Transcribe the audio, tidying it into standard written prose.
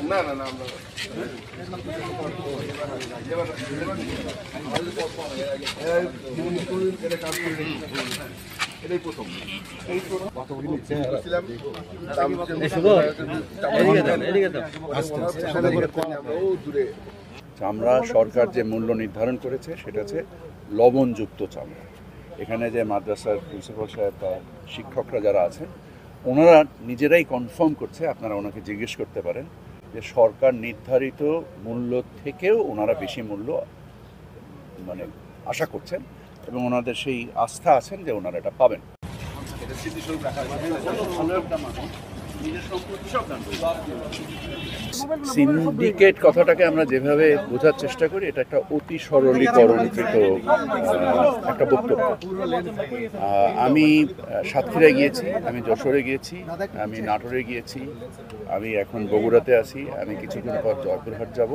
না না না আমরা এটাই প্রথম চামড়া সরকার যে মূল্য নির্ধারণ করেছে সেটা হচ্ছে লবণযুক্ত চামড়া। এখানে যে মাদ্রাসার প্রিন্সিপাল সাহেব বা শিক্ষকরা যারা আছেন ওনারা নিজেরাই কনফার্ম করছে, আপনারা ওনাকে জিজ্ঞেস করতে পারেন যে সরকার নির্ধারিত মূল্য থেকেও ওনারা বেশি মূল্য মানে আশা করছেন এবং ওনাদের সেই আস্থা আছেন যে ওনারা এটা পাবেন। সিন্ডিকেট কথাটাকে আমরা যেভাবে বোঝার চেষ্টা করি এটা একটা অতি সরলীকরণকৃত একটা বক্তব্য। আমি সাতক্ষীরায় গিয়েছি, আমি যশোরে গিয়েছি, আমি নাটোরে গিয়েছি, আমি এখন বগুড়াতে আছি, আমি কিছুদিন পর জয়পুরহাট যাব।